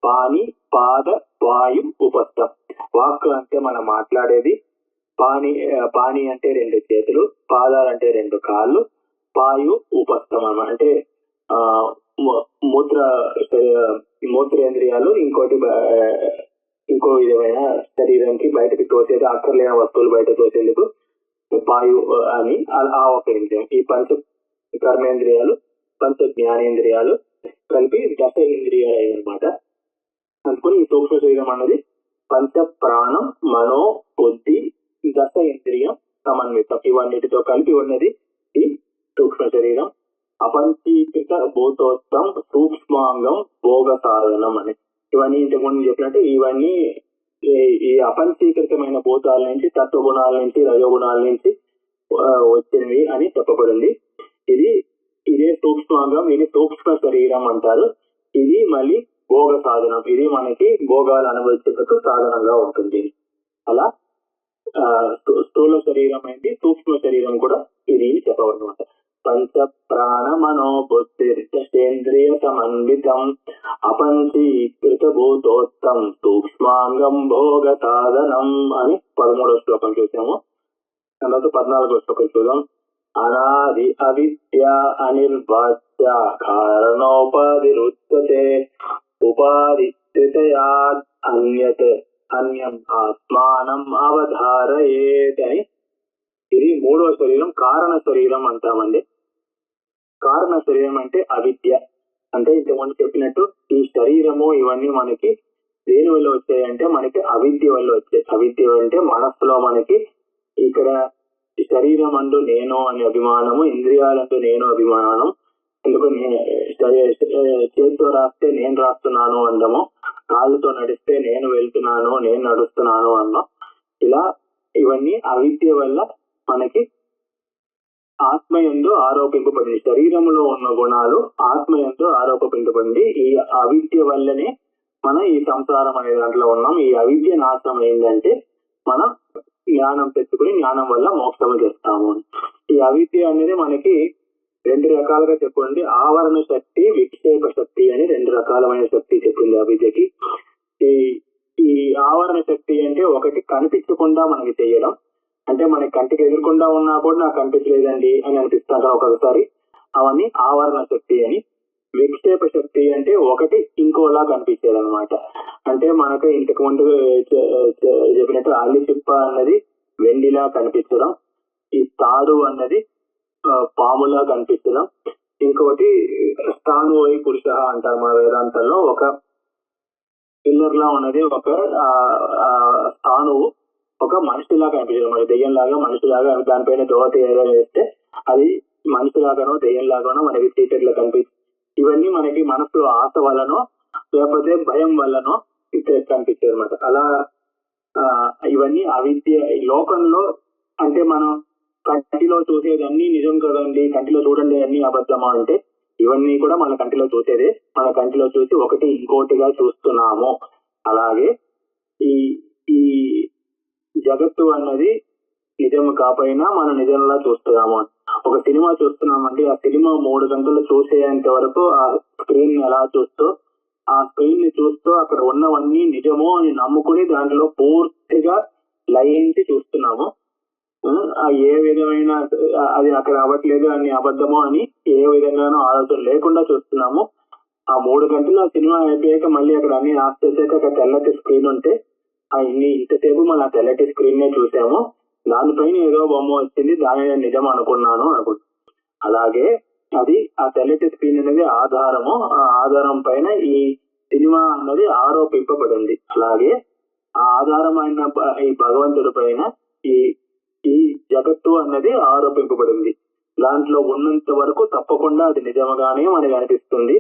[SPEAKER 2] పాని, పాద, వాయు, ఉపస్థం. వాక్ అంటే మనం మాట్లాడేది, పాని అంటే 2 చేతులు, పాదాలు అంటే 2 కాళ్ళు, వాయు ఉపస్థం అన్నమాట. అంటే మూత్రేంద్రియాలు ఇంకో విధమైన శరీరంకి బయటకు తోసేది, అక్కర్లేని వస్తువులు బయట తోసేందుకు వాయు అని ఆ ఒక ఇంద్రియం. ఈ పంచ కర్మేంద్రియాలు, పంచ జ్ఞానేంద్రియాలు కలిపి 10 ఇంద్రియాలు అనమాట. అనుకుని ఈ సూక్ష్మ శరీరం అన్నది పంచ ప్రాణం, మనో, బుద్ధి, 10 ఇంద్రియం సమన్వితం. ఇవన్నిటితో కలిపి ఉన్నది ఈ సూక్ష్మ శరీరం. అపంచీకృత భూతోత్తం సూక్ష్మాంగం భోగ సాధనం అని. ఇవన్నీ ఇంతకుముందు చెప్పినట్టు ఇవన్నీ ఈ అపంచీకృతమైన భూతాల నుంచి, తత్వగుణాల నుంచి, రజోగుణాల నుంచి వచ్చినవి అని చెప్పబడింది. ఇదే సూక్ష్మాంగం, ఇది సూక్ష్మ శరీరం అంటారు. ఇది మళ్ళీ భోగ సాధనం, ఇది మనకి భోగాలు అనుభవించేందుకు సాధనంగా ఉంటుంది. అలా స్థూల శరీరం ఏంటి, సూక్ష్మ శరీరం కూడా ఇది చెప్పబడినమాట. పంచ ప్రాణ మనో బుద్ధిర్దశేంద్రియ సమన్వితం అపంచీకృత భూతోత్తం సూక్ష్మాంగం భోగ సాధనం అని 13వ శ్లోకం చూసాము. తర్వాత 14వ శ్లోకం చూద్దాం. అనాది అవిద్య అనిర్వాచ్య కారణోపాధిరుచ్యతే ఉపాధిత్యయాద్ అన్యం ఆత్మానం అవధారయేత్ అని. ఇది 3వ శరీరం, కారణ శరీరం అంటామండి. కారణ శరీరం అంటే అవిద్య. అంటే ఇంతకుముందు చెప్పినట్టు ఈ శరీరము ఇవన్నీ మనకి దేని వల్ల వచ్చాయంటే మనకి అవిద్య వల్ల వచ్చాయి. అవిద్య అంటే మనస్సులో మనకి ఇక్కడ శరీరం అంటూ నేను అనే అభిమానము, ఇంద్రియాలంటూ నేను అభిమానం, ఎందుకు చేతితో రాస్తే నేను రాస్తున్నాను అందాము, కాళ్ళతో నడిస్తే నేను వెళ్తున్నాను, నేను నడుస్తున్నాను అన్నాం. ఇలా ఇవన్నీ అవిద్య వల్ల మనకి ఆత్మయందు ఆరోపింపబడింది. శరీరంలో ఉన్న గుణాలు ఆత్మయందు ఆరోపింపబడింది. ఈ అవిద్య వల్లనే మనం ఈ సంసారం అనే దాంట్లో ఉన్నాం. ఈ అవిద్య నాశనం ఏంటంటే మనం జ్ఞానం తెచ్చుకుని జ్ఞానం వల్ల మోక్షము చేస్తాము. ఈ అవిద్య అనేది మనకి 2 రకాలుగా చెప్పుకోండి. ఆవరణ శక్తి, విక్షేప శక్తి అని 2 రకాలమైన శక్తి చెప్పింది అవిద్యకి. ఈ ఆవరణ శక్తి అంటే ఒకటి కనిపించకుండా మనకి చేయడం, అంటే మనకి కంటికి ఎదురకుండా ఉన్నా కూడా నాకు కనిపించలేదండి అని అనిపిస్తాను ఒక్కొక్కసారి, అవన్నీ ఆవరణ శక్తి అని. విక్షేప శక్తి అంటే ఒకటి ఇంకోలా కనిపించేది అనమాట. అంటే మనకు ఇంతకు ముందు చెప్పినట్టు అల్లి చిప్ప అన్నది వెండిలా కనిపించడం, ఈ తాడు అన్నది పాములా కనిపించడం, ఇంకొకటి స్థాణువై పురుష అంటారు మన వేదాంతంలో. ఒక పిల్లర్ లా ఉన్నది ఒక స్థాణువు ఒక మనిషిలా కనిపించడం, మరి దెయ్యంలాగా మనిషిలాగా, దానిపైన దోత వేస్తే అది మనిషిలాగానో దెయ్యంలాగానో మనకి చీకట్లో కనిపిస్తుంది. ఇవన్నీ మనకి మనసులో ఆశ వల్లనో లేకపోతే భయం వల్లనో కనిపించారు అనమాట. అలా ఇవన్నీ అవిద్య. లోకంలో అంటే మనం కంటిలో చూసేది అన్ని నిజం కదండి, కంటిలో చూడండి అన్ని అబద్ధమా అంటే ఇవన్నీ కూడా మన కంటిలో చూసేదే. మన కంటిలో చూసి ఒకటి ఇంకోటిగా చూస్తున్నాము. అలాగే ఈ జగత్తు అన్నది నిజం కాకపోయినా మనం నిజంలా చూస్తున్నాము. ఒక సినిమా చూస్తున్నామంటే ఆ సినిమా 3 గంటలు చూసేంత వరకు ఆ స్క్రీన్ ఎలా చూస్తూ, ఆ స్క్రీన్ ని చూస్తూ అక్కడ ఉన్నవన్నీ నిజమో అని నమ్ముకుని దాంట్లో పూర్తిగా లయించి చూస్తున్నాము. ఏ విధమైన అది అక్కడ అవ్వట్లేదు అని అబద్ధమో అని ఏ విధంగానూ ఆలోచన లేకుండా చూస్తున్నాము. ఆ 3 గంటలు ఆ సినిమా అయిపోయాక మళ్ళీ అక్కడ అన్ని ఆఫ్ చేసాక అక్కడ తెల్లటి స్క్రీన్ ఉంటే ఇంతసేపు మనం ఆ తెల్లటి స్క్రీన్ నే చూసాము, దానిపైన ఏదో బొమ్మ వచ్చింది, దాని నిజం అనుకున్నాను అనుకుంటున్నాను. అలాగే అది ఆ తెల్లటి స్క్రీన్ అనేది ఆధారము, ఆ ఆధారం పైన ఈ సినిమా అన్నది ఆరోపింపబడింది. అలాగే ఆ ఆధారమైన ఈ భగవంతుడి పైన ఈ జగత్తు అన్నది ఆరోపింపబడింది. దాంట్లో ఉన్నంత వరకు తప్పకుండా అది నిజముగానే మనకి అనిపిస్తుంది.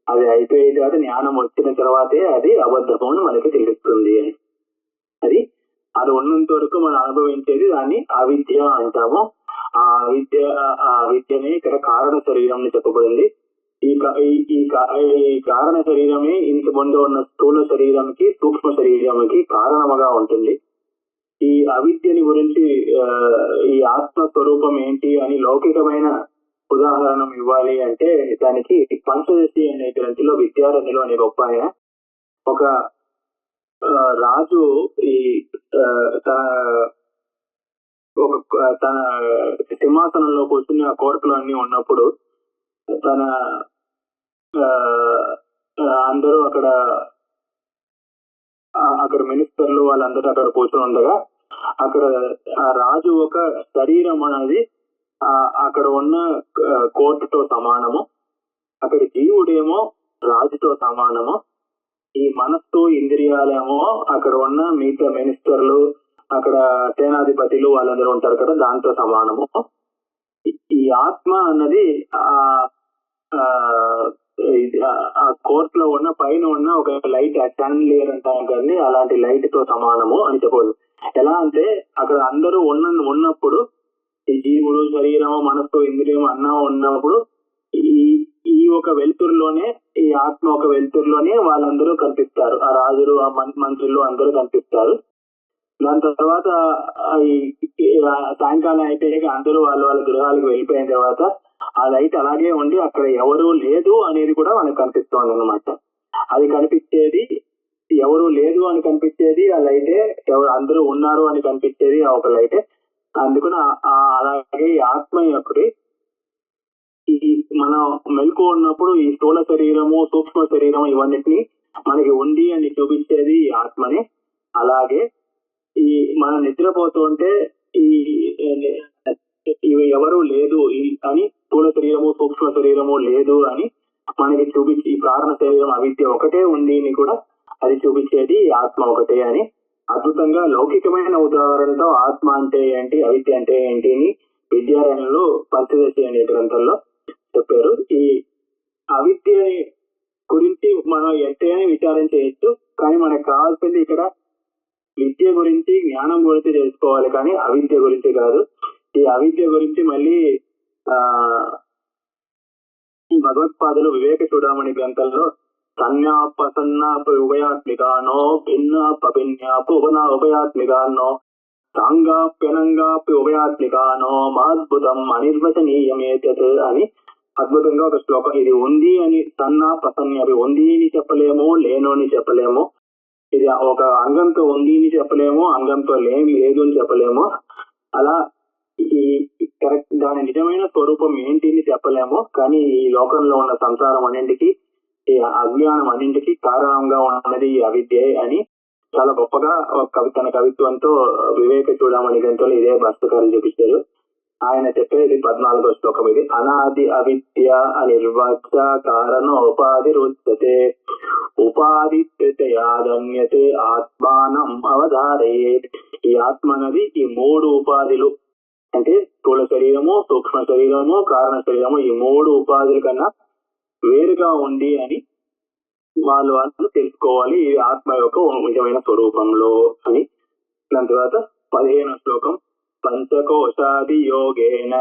[SPEAKER 2] అది అయిపోయే తర్వాత జ్ఞానం వచ్చిన తర్వాతే అది అబద్ధము అని మనకి తెలుస్తుంది అని. అది ఉన్నంత వరకు మనం అనుభవించేది దాన్ని అవిద్య అంటాము. ఆ విద్యనే ఇక్కడ కారణ శరీరం చెప్పబడింది. ఈ కారణ శరీరమే ఇంటి ముందు ఉన్న స్థూల శరీరంకి సూక్ష్మ శరీరంకి కారణముగా ఉంటుంది. ఈ అవిద్యని గురించి ఈ ఆత్మ స్వరూపం ఏంటి అని లౌకికమైన ఉదాహరణ ఇవ్వాలి అంటే దానికి పంచదశి అనే గ్రంథిలో విద్యారణ్యులు అనే గొప్ప ఆయన ఒక రాజు ఈ తన సింహాసనంలో కూర్చుని ఆ కోర్టులో అన్ని ఉన్నప్పుడు తన అందరూ అక్కడ మినిస్టర్లు వాళ్ళందరూ అక్కడ కూర్చొని ఉండగా అక్కడ ఆ రాజు ఒక శరీరం అనేది అక్కడ ఉన్న కోర్టుతో సమానము, అక్కడ జీవుడేమో రాజుతో సమానము, ఈ మనస్సు ఇంద్రియాలేమో అక్కడ ఉన్న మిగతా మినిస్టర్లు అక్కడ సేనాధిపతులు వాళ్ళందరూ ఉంటారు కదా దాంతో సమానము. ఈ ఆత్మ అన్నది ఆ కోర్ట్ లో ఉన్న పైన ఉన్న ఒక లైట్ చాండిలియర్ అంటాం కానీ అలాంటి లైట్ తో సమానము అని చెప్పదు. ఎలా అంటే అక్కడ అందరూ ఉన్నప్పుడు ఈ జీవుడు శరీరము మనస్సు ఇంద్రియం అన్న ఉన్నప్పుడు ఈ ఒక వెలుతురులోనే ఈ ఆత్మ ఒక వెలుతురులోనే వాళ్ళందరూ కనిపిస్తారు. ఆ రాజులు ఆ మంత్రులు అందరూ కనిపిస్తారు. దాని తర్వాత సాయంకాలం అయిపోయాక అందరూ వాళ్ళ గృహాలకు వెళ్ళిపోయిన తర్వాత ఆ లైట్ అలాగే ఉండి అక్కడ ఎవరు లేదు అనేది కూడా మనకు కనిపిస్తోంది అన్నమాట. అది కనిపించేది ఎవరు లేదు అని కనిపించేది ఆ లైటే, అందరూ ఉన్నారు అని కనిపించేది ఆ ఒక లైటే. అందుకని అలాగే ఈ ఆత్మ యొక్కడి ఈ మనం మెలకు ఉన్నప్పుడు ఈ స్థూల శరీరము సూక్ష్మ శరీరము ఇవన్నిటిని మనకి ఉంది అని చూపించేది ఈ ఆత్మని. అలాగే ఈ మనం నిద్రపోతుంటే ఇవి ఎవరు లేదు అని స్థూల శరీరము సూక్ష్మ శరీరము లేదు అని మనకి చూపించి ఈ కారణ శరీరం అవిద్య ఒకటే ఉంది అని కూడా అది చూపించేది ఆత్మ ఒకటే అని అద్భుతంగా లౌకికమైన ఉదాహరణతో ఆత్మ అంటే ఏంటి అవిద్య అంటే ఏంటి అని విద్యారణ్యులు పంచదశి అనే గ్రంథంలో చెప్పారు. ఈ అవిద్యని గురించి మనం ఎంతైనా విచారం చేయొచ్చు, కానీ మనకు కావాల్సింది ఇక్కడ విద్య గురించి జ్ఞానం గురించి తెలుసుకోవాలి, కానీ అవిద్య గురించి కాదు. ఈ అవిద్య గురించి మళ్ళీ భగవత్పాదులు వివేక చూడమని గ్రంథంలో సన్యాపసన్నాప ఉభయాత్మికానో భిన్నాపభిన్యాపు ఉభయాత్మికానో సాంగాప్యనంగాపి ఉభయాత్మికానో మాద్భుతం అనిర్వచనీయమేతత్ అని అద్భుతంగా ఒక శ్లోకం. ఇది ఉంది అని సన్నాపసన్య అవి ఉంది అని చెప్పలేము, లేను అని చెప్పలేము. ఇది ఒక అంగంతో ఉంది అని చెప్పలేము, అంగంతో లేదు అని చెప్పలేము. అలా ఈ కరెక్ట్ దాని నిజమైన స్వరూపం ఏంటి అని చెప్పలేము. కానీ ఈ లోకంలో ఉన్న సంసారం అన్నింటికి ఈ అజ్ఞానం అన్నింటికి కారణంగా ఉన్నది ఈ అవిద్య అని చాలా గొప్పగా తన కవిత్వంతో వివేక చూడమని గ్రంథంలో ఇదే భాస్కర్ చూపించారు. ఆయన చెప్పేది 14వ శ్లోకం. ఇది అనాది అవిద్య అనిర్వాచ్య కారణోపాధి రుచ్యతే ఉపాధిత్యయాదన్యతే ఆత్మానం అవధారయే. ఈ ఆత్మ అనేది ఈ 3 ఉపాధులు అంటే స్థూల శరీరము సూక్ష్మ శరీరము కారణ శరీరము ఈ 3 ఉపాధుల కన్నా వేరుగా ఉంది అని వాళ్ళు తెలుసుకోవాలి ఈ ఆత్మ యొక్క నిజమైన స్వరూపంలో అని. దాని తర్వాత 15వ శ్లోకం. పంచకోశాది యోగేన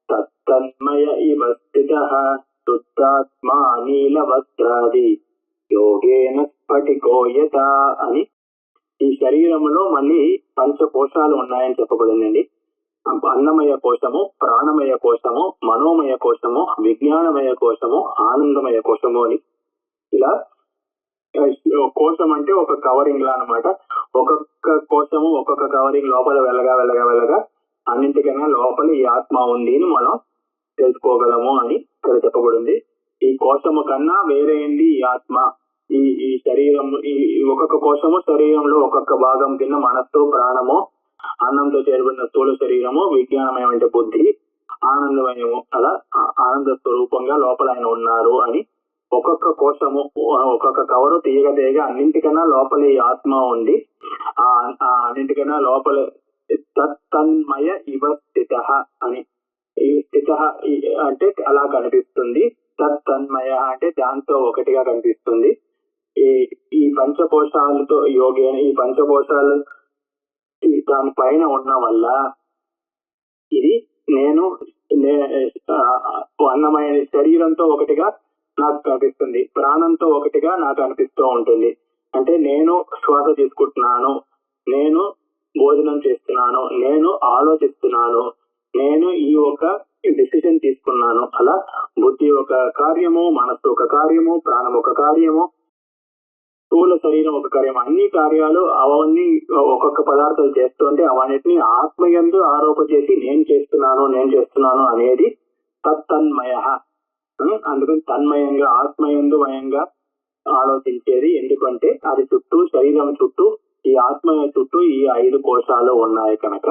[SPEAKER 2] తత్తన్మయ ఇవ స్థితః శుద్ధాత్మా నీలవస్త్రాది యోగేన స్ఫటికో యథా అని. ఈ శరీరంలో మళ్ళీ పంచకోశాలు ఉన్నాయని చెప్పబడిందండి. అన్నమయ కోశము, ప్రాణమయ కోశము, మనోమయ కోశము, విజ్ఞానమయ కోశము, ఆనందమయ కోశము అని. ఇలా కోశం అంటే ఒక కవరింగ్ లా అనమాట. ఒక్కొక్క కోశము ఒక్కొక్క కవరింగ్ లోపల వెళ్ళగా అన్నింటికైనా లోపల ఈ ఆత్మ ఉంది అని మనం తెలుసుకోగలము అని ఇక్కడ చెప్పబడింది. ఈ కోశము కన్నా వేరేంది ఈ ఆత్మ. ఈ శరీరం ఈ ఒక్కొక్క కోశము శరీరంలో ఒక్కొక్క భాగం కింద మనస్సు ప్రాణము ఆనందంతో చేరబడిన స్థూల శరీరము విజ్ఞానమయం అంటే బుద్ధి ఆనందమయము అలా ఆనంద స్వరూపంగా లోపల ఆయన ఉన్నారు అని. ఒక్కొక్క కోశము ఒక్కొక్క కవరు తీగ అన్నింటికన్నా లోపల ఈ ఆత్మ ఉంది. ఆ అన్నింటికన్నా లోపల తన్మయ ఇవ స్థిత అని. ఈ స్థిత అంటే అలా కనిపిస్తుంది, తన్మయ అంటే దాంతో ఒకటిగా కనిపిస్తుంది. ఈ పంచకోశాలతో యోగి అని ఈ పంచకోశాలు దాని పైన ఉన్న వల్ల ఇది నేను అన్నమయ శరీరంతో ఒకటిగా నాకు కనిపిస్తుంది, ప్రాణంతో ఒకటిగా నాకు అనిపిస్తూ ఉంటుంది. అంటే నేను శ్వాస తీసుకుంటున్నాను, నేను భోజనం చేస్తున్నాను, నేను ఆలోచిస్తున్నాను, నేను ఈ ఒక డిసిషన్ తీసుకున్నాను. అలా బుద్ధి ఒక కార్యము, మనస్సు ఒక కార్యము, ప్రాణం ఒక కార్యము, స్థూల శరీరం ఒక కార్యం, అన్ని కార్యాలు అవన్నీ ఒక్కొక్క పదార్థాలు చేస్తుంటే అవన్నిటిని ఆత్మయందు ఆరోప చేసి నేను చేస్తున్నాను అనేది తత్తన్మయ. అందుకని తన్మయంగా ఆత్మయందు మయంగా ఆలోచించేది. ఎందుకంటే అది చుట్టూ, శరీరం చుట్టూ, ఈ ఆత్మయ చుట్టూ ఈ 5 కోశాలు ఉన్నాయి కనుక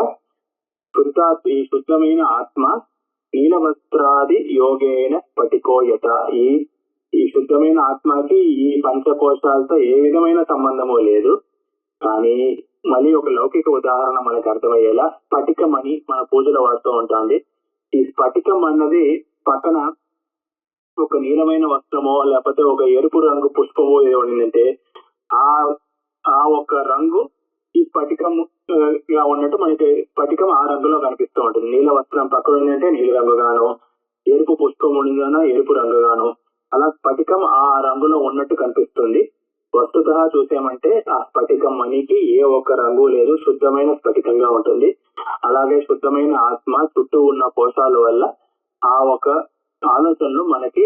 [SPEAKER 2] ఈ శుద్ధమైన ఆత్మ నీలవస్త్రాది యోగేన స్ఫటికోయత. ఈ శుద్ధమైన ఆత్మకి ఈ పంచకోశాలతో ఏ విధమైన సంబంధము లేదు. కానీ మళ్ళీ ఒక లౌకిక ఉదాహరణ మనకు అర్థమయ్యేలా, స్ఫటికం అని మన పూజలో వాడుతూ ఉంటుంది. ఈ స్ఫటికం అన్నది పక్కన ఒక నీలమైన వస్త్రమో లేకపోతే ఒక ఎరుపు రంగు పుష్పమో ఏమంటే ఆ ఒక రంగు ఈ స్ఫటికం గా ఉన్నట్టు మనకి స్ఫటికం ఆ రంగులో కనిపిస్తూ ఉంటుంది. నీల వస్త్రం పక్కన ఉందంటే నీలి రంగుగాను, ఎరుపు పుష్పం ఉండిందన్నా ఎరుపు రంగుగాను, అలా స్ఫటికం ఆ రంగులో ఉన్నట్టు కనిపిస్తుంది. వస్తుత చూసామంటే ఆ స్ఫటికం మణికి ఏ ఒక్క రంగు లేదు, శుద్ధమైన స్ఫటికంగా ఉంటుంది. అలాగే శుద్ధమైన ఆత్మ చుట్టూ ఉన్న కోశాల వల్ల ఆ ఒక ఆలోచనలు మనకి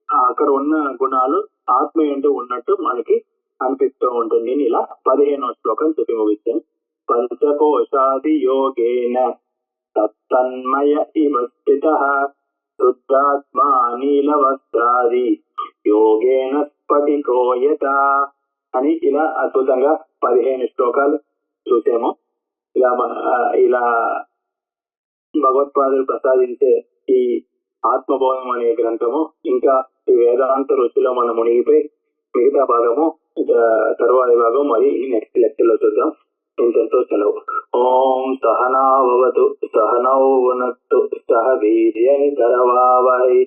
[SPEAKER 2] అక్కడ ఉన్న గుణాలు ఆత్మ ఏంటో ఉన్నట్టు మనకి అనిపిస్తూ ఉంటుంది. ఇలా 15వ శ్లోకం చెప్పి ముగిస్తాం. పంచకోశాది యోగేన తత్తన్మయ ఇవ స్థితః శుద్ధాత్మా నీలవస్త్రాది యోగేన స్ఫటికోయత అని ఇలా అద్భుతంగా 15 శ్లోకాలు చూసాము. ఇలా భగవత్పాదులు ప్రసాదించే ఈ ఆత్మబోధం అనే గ్రంథము ఇంకా ఈ వేదాంత రుచిలో మనం మునిగిపోయి మిగతా భాగము తరువాతి భాగం మరి నెక్స్ట్ లెక్చర్ లో చూద్దాం. ఇంతతో సెలవు. ఓం సహనావతు సహనౌ భునక్తు సహ వీర్యంకరవావహై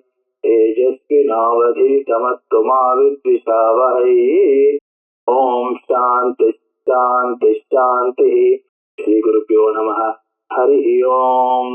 [SPEAKER 2] తేజస్వినావధీతమస్తు మా విద్విషావహై. ఓం శాంతి శాంతి శాంతి. శ్రీ గురుభ్యో నమః. హరి ఓం.